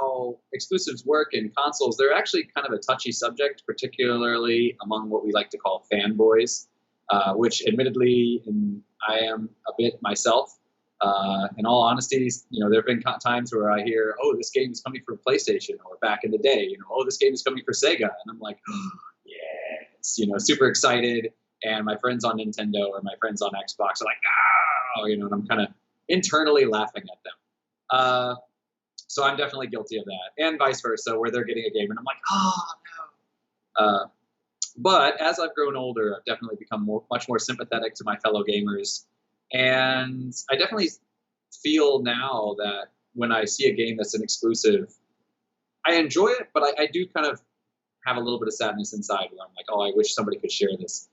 how exclusives work in consoles, they're actually kind of a touchy subject, particularly among what we like to call fanboys, which admittedly I am a bit myself. In all honesty, there have been times where I hear, "Oh, this game is coming for PlayStation," or back in the day, "Oh, this game is coming for Sega," and I'm like, oh, "Yes," super excited. And my friends on Nintendo or my friends on Xbox are like, "Oh," and I'm kind of internally laughing at them. So I'm definitely guilty of that, and vice versa, where they're getting a game and I'm like, "Oh no." But as I've grown older, I've definitely become much more sympathetic to my fellow gamers. And I definitely feel now that when I see a game that's an exclusive, I enjoy it, but I do kind of have a little bit of sadness inside where I'm like, oh, I wish somebody could share this.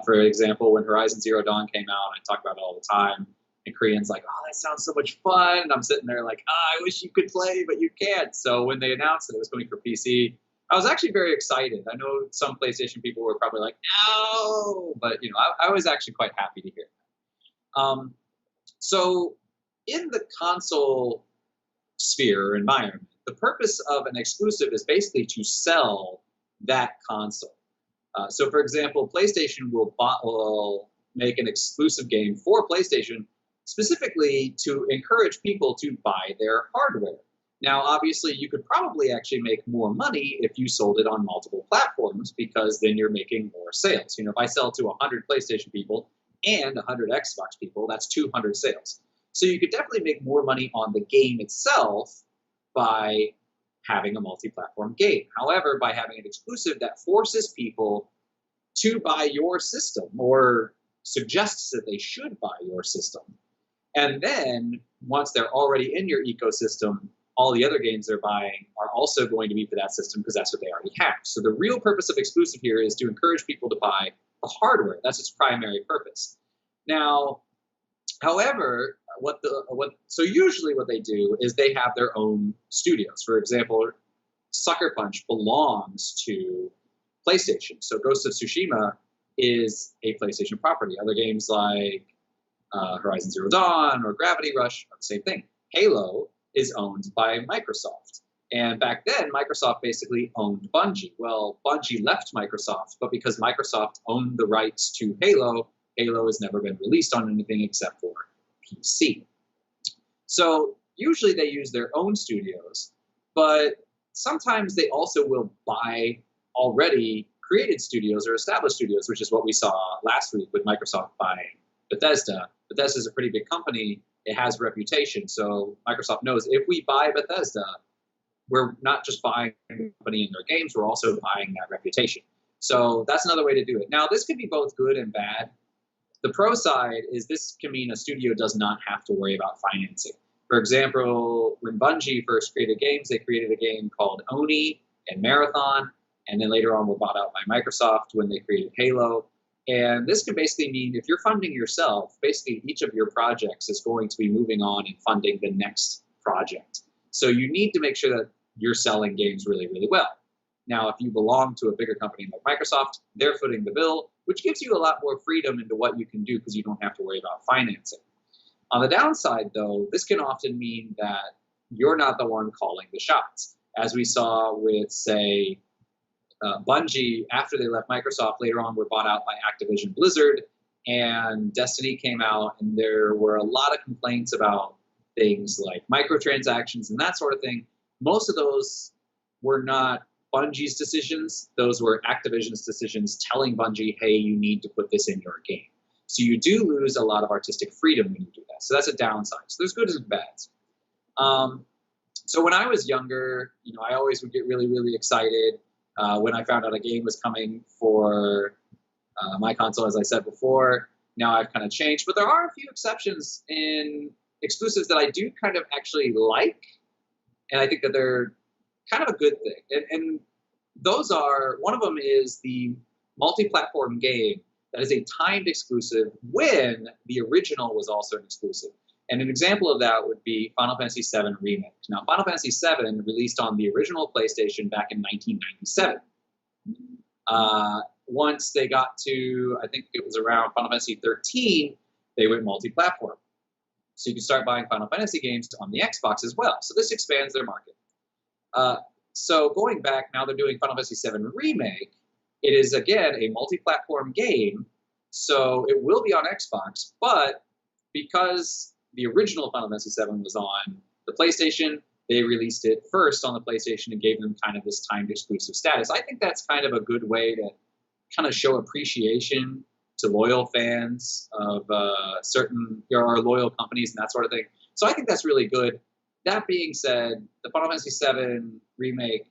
For example, when Horizon Zero Dawn came out, I talk about it all the time, and Koreans like, oh, that sounds so much fun. And I'm sitting there like, oh, I wish you could play, but you can't. So when they announced that it was going for PC, I was actually very excited. I know some PlayStation people were probably like, no, but I was actually quite happy to hear that. So in the console sphere or environment, the purpose of an exclusive is basically to sell that console. So for example, PlayStation will make an exclusive game for PlayStation specifically to encourage people to buy their hardware. Now, obviously, you could probably actually make more money if you sold it on multiple platforms, because then you're making more sales. If I sell to 100 PlayStation people and 100 Xbox people, that's 200 sales. So you could definitely make more money on the game itself by having a multi-platform game. However, by having an exclusive, that forces people to buy your system or suggests that they should buy your system. And then once they're already in your ecosystem, all the other games they're buying are also going to be for that system because that's what they already have. So the real purpose of exclusive here is to encourage people to buy the hardware. That's its primary purpose. Now, however, so usually what they do is they have their own studios. For example, Sucker Punch belongs to PlayStation. So Ghost of Tsushima is a PlayStation property. Other games like Horizon Zero Dawn or Gravity Rush are the same thing. Halo is owned by Microsoft. And back then, Microsoft basically owned Bungie. Well, Bungie left Microsoft, but because Microsoft owned the rights to Halo, Halo has never been released on anything except for PC. So usually they use their own studios, but sometimes they also will buy already created studios or established studios, which is what we saw last week with Microsoft buying Bethesda. Bethesda is a pretty big company. It has a reputation. So Microsoft knows if we buy Bethesda, we're not just buying the company and their games, we're also buying that reputation. So that's another way to do it. Now, this can be both good and bad. The pro side is this can mean a studio does not have to worry about financing. For example, when Bungie first created games, they created a game called Oni and Marathon, and then later on were bought out by Microsoft when they created Halo. And this can basically mean if you're funding yourself, basically each of your projects is going to be moving on and funding the next project. So you need to make sure that you're selling games really, really well. Now, if you belong to a bigger company like Microsoft, they're footing the bill, which gives you a lot more freedom into what you can do because you don't have to worry about financing. On the downside, though, this can often mean that you're not the one calling the shots. As we saw with, say, Bungie, after they left Microsoft, later on were bought out by Activision Blizzard, and Destiny came out, and there were a lot of complaints about things like microtransactions and that sort of thing. Most of those were not Bungie's decisions. Those were Activision's decisions telling Bungie, hey, you need to put this in your game. So you do lose a lot of artistic freedom when you do that. So that's a downside. So there's goods and bads. So when I was younger, I always would get really, really excited when I found out a game was coming for my console, as I said before. Now I've kind of changed, but there are a few exceptions in exclusives that I do kind of actually like, and I think that they're kind of a good thing. And those are, one of them is the multi-platform game that is a timed exclusive when the original was also an exclusive. And an example of that would be Final Fantasy VII Remake. Now, Final Fantasy VII released on the original PlayStation back in 1997. Once they got to, I think it was around Final Fantasy 13, they went multi-platform. So you can start buying Final Fantasy games on the Xbox as well. So this expands their market. Uh, so going back, now they're doing Final Fantasy VII Remake. It is, again, a multi-platform game, so it will be on Xbox, but because the original Final Fantasy VII was on the PlayStation, they released it first on the PlayStation and gave them kind of this timed exclusive status. I think that's kind of a good way to kind of show appreciation to loyal fans of certain or loyal companies and that sort of thing. So I think that's really good. That being said, the Final Fantasy VII Remake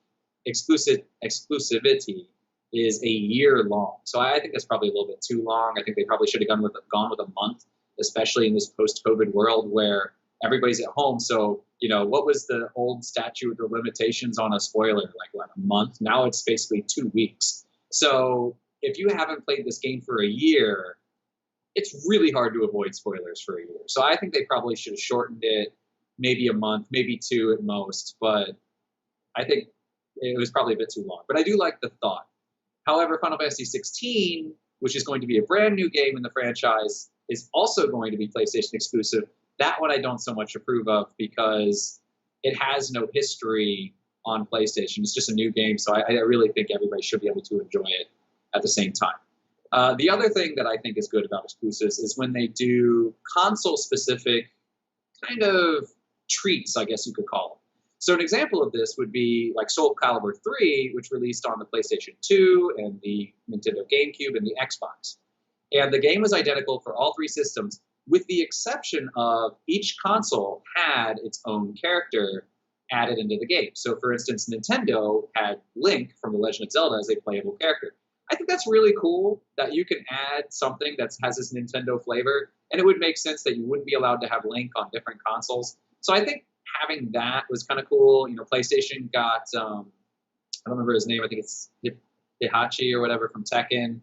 exclusivity is a year long. So I think that's probably a little bit too long. I think they probably should have gone with a month, especially in this post-COVID world where everybody's at home. So, what was the old statute of limitations on a spoiler? Like, what, a month? Now it's basically 2 weeks. So if you haven't played this game for a year, it's really hard to avoid spoilers for a year. So I think they probably should have shortened it, maybe a month, maybe 2 at most. But I think it was probably a bit too long. But I do like the thought. However, Final Fantasy 16, which is going to be a brand new game in the franchise, is also going to be PlayStation exclusive. That one I don't so much approve of because it has no history on PlayStation. It's just a new game, so I really think everybody should be able to enjoy it at the same time. The other thing that I think is good about exclusives is when they do console-specific kind of treats, I guess you could call them. So an example of this would be like Soul Calibur 3, which released on the PlayStation 2 and the Nintendo GameCube and the Xbox. And the game was identical for all 3 systems, with the exception of each console had its own character added into the game. So for instance, Nintendo had Link from The Legend of Zelda as a playable character. I think that's really cool that you can add something that has this Nintendo flavor, and it would make sense that you wouldn't be allowed to have Link on different consoles. So I think having that was kind of cool. PlayStation got, I don't remember his name, I think it's Hihachi or whatever from Tekken.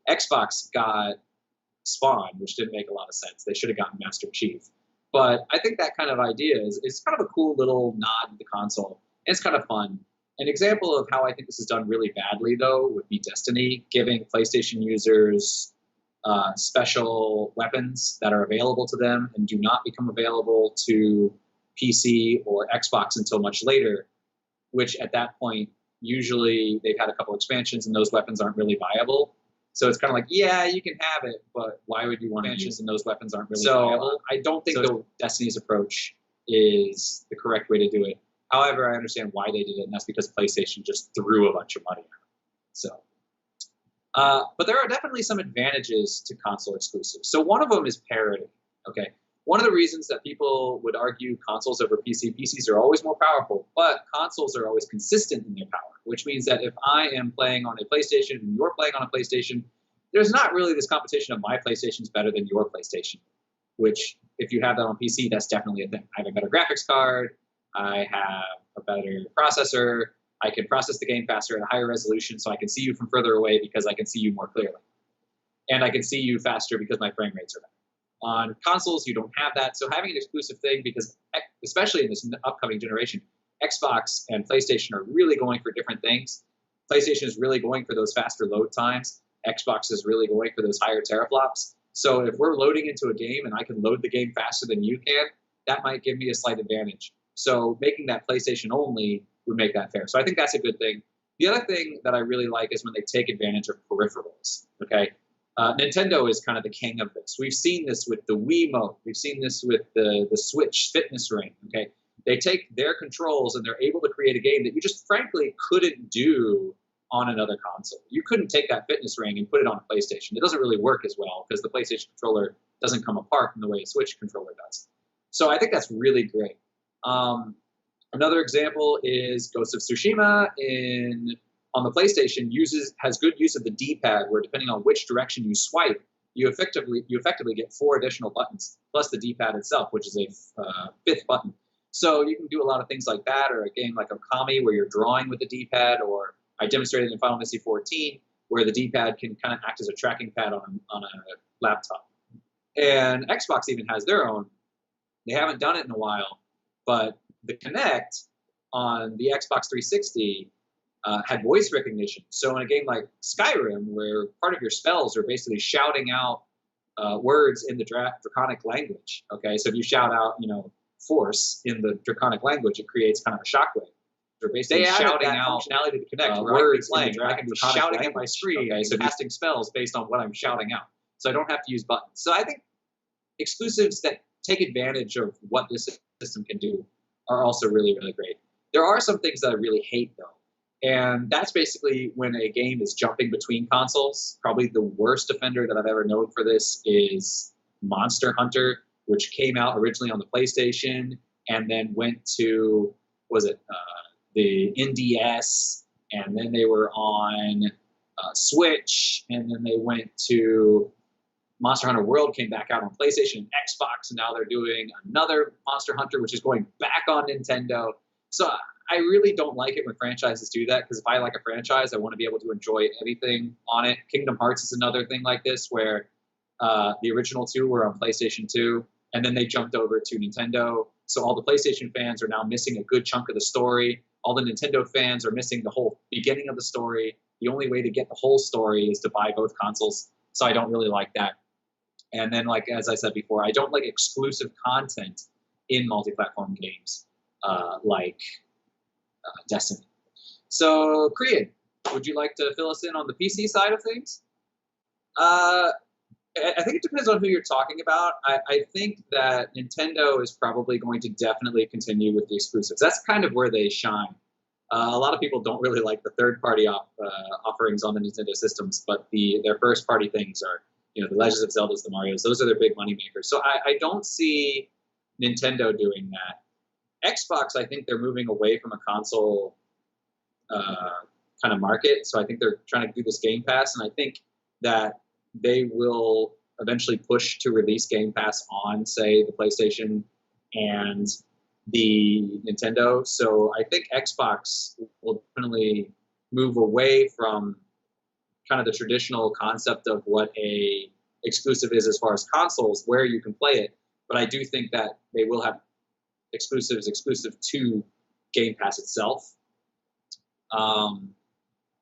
Xbox got Spawn, which didn't make a lot of sense. They should have gotten Master Chief. But I think that kind of idea is kind of a cool little nod to the console. And it's kind of fun. An example of how I think this is done really badly, though, would be Destiny, giving PlayStation users special weapons that are available to them and do not become available to PC or Xbox until much later, which at that point, usually they've had a couple expansions and those weapons aren't really viable. So it's kind of like, yeah, you can have it, but why would you want expansions and those weapons aren't really viable? I don't think Destiny's approach is the correct way to do it. However, I understand why they did it, and that's because PlayStation just threw a bunch of money at it. So, but there are definitely some advantages to console exclusives. So one of them is parity. Okay, one of the reasons that people would argue consoles over PCs are always more powerful, but consoles are always consistent in their power, which means that if I am playing on a PlayStation and you're playing on a PlayStation, there's not really this competition of my PlayStation's better than your PlayStation, which if you have that on PC, that's definitely a thing. I have a better graphics card. I have a better processor. I can process the game faster at a higher resolution, so I can see you from further away because I can see you more clearly. And I can see you faster because my frame rates are better. On consoles, you don't have that. So having an exclusive thing, because especially in this upcoming generation, Xbox and PlayStation are really going for different things. PlayStation is really going for those faster load times. Xbox is really going for those higher teraflops. So if we're loading into a game and I can load the game faster than you can, that might give me a slight advantage. So making that PlayStation only would make that fair. So I think that's a good thing. The other thing that I really like is when they take advantage of peripherals, okay? Nintendo is kind of the king of this. We've seen this with the Wiimote. We've seen this with the Switch fitness ring, okay? They take their controls and they're able to create a game that you just frankly couldn't do on another console. You couldn't take that fitness ring and put it on a PlayStation. It doesn't really work as well because the PlayStation controller doesn't come apart in the way a Switch controller does. So I think that's really great. Another example is Ghost of Tsushima on the PlayStation has good use of the D-pad, where depending on which direction you swipe, you effectively get 4 additional buttons plus the D-pad itself, which is a 5th button. So you can do a lot of things like that, or a game like Okami where you're drawing with the D-pad, or I demonstrated in Final Fantasy 14 where the D-pad can kind of act as a tracking pad on a laptop. And Xbox even has their own. They haven't done it in a while, but the Kinect on the Xbox 360 had voice recognition. So in a game like Skyrim, where part of your spells are basically shouting out words in the draconic language, okay? So if you shout out, force in the Draconic language, it creates kind of a shockwave. They're basically shouting out functionality to the Connect words playing. I can be shouting at my screen, so casting spells based on what I'm shouting out. So I don't have to use buttons. So I think exclusives that take advantage of what this system can do are also really, really great. There are some things that I really hate, though. And that's basically when a game is jumping between consoles. Probably the worst offender that I've ever known for this is Monster Hunter, which came out originally on the PlayStation and then went to, the NDS, and then they were on Switch, and then they went to Monster Hunter World came back out on PlayStation and Xbox, and now they're doing another Monster Hunter, which is going back on Nintendo. So I really don't like it when franchises do that, because if I like a franchise, I want to be able to enjoy everything on it. Kingdom Hearts is another thing like this, where the original two were on PlayStation 2, and then they jumped over to Nintendo. So all the PlayStation fans are now missing a good chunk of the story. All the Nintendo fans are missing the whole beginning of the story. The only way to get the whole story is to buy both consoles. So I don't really like that. And then, like as I said before, I don't like exclusive content in multi-platform games like Destiny. So, Krian, would you like to fill us in on the PC side of things? I think it depends on who you're talking about. I think that Nintendo is probably going to definitely continue with the exclusives. That's kind of where they shine. A lot of people don't really like the third-party offerings on the Nintendo systems, but their first-party things are, the Legends of Zeldas, the Marios. Those are their big money makers. So I don't see Nintendo doing that. Xbox, I think they're moving away from a console kind of market. So I think they're trying to do this Game Pass, and I think that they will eventually push to release Game Pass on, say, the PlayStation and the Nintendo. So I think Xbox will definitely move away from kind of the traditional concept of what a exclusive is as far as consoles, where you can play it. But I do think that they will have exclusives exclusive to Game Pass itself. And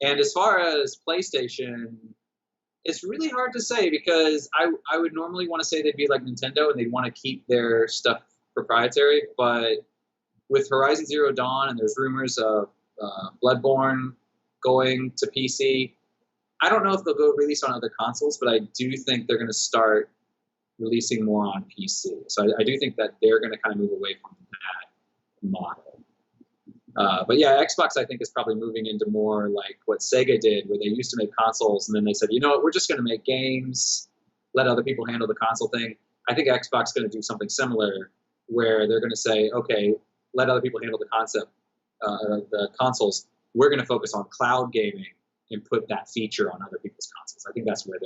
as far as PlayStation, it's really hard to say, because I would normally want to say they'd be like Nintendo and they'd want to keep their stuff proprietary. But with Horizon Zero Dawn, and there's rumors of Bloodborne going to PC, I don't know if they'll go release on other consoles, but I do think they're going to start releasing more on PC. So I do think that they're going to kind of move away from that model. But yeah, Xbox, I think, is probably moving into more like what Sega did, where they used to make consoles, and then they said, you know what, we're just going to make games, let other people handle the console thing. I think Xbox is going to do something similar, where they're going to say, okay, let other people handle the consoles. We're going to focus on cloud gaming and put that feature on other people's consoles. I think that's where they're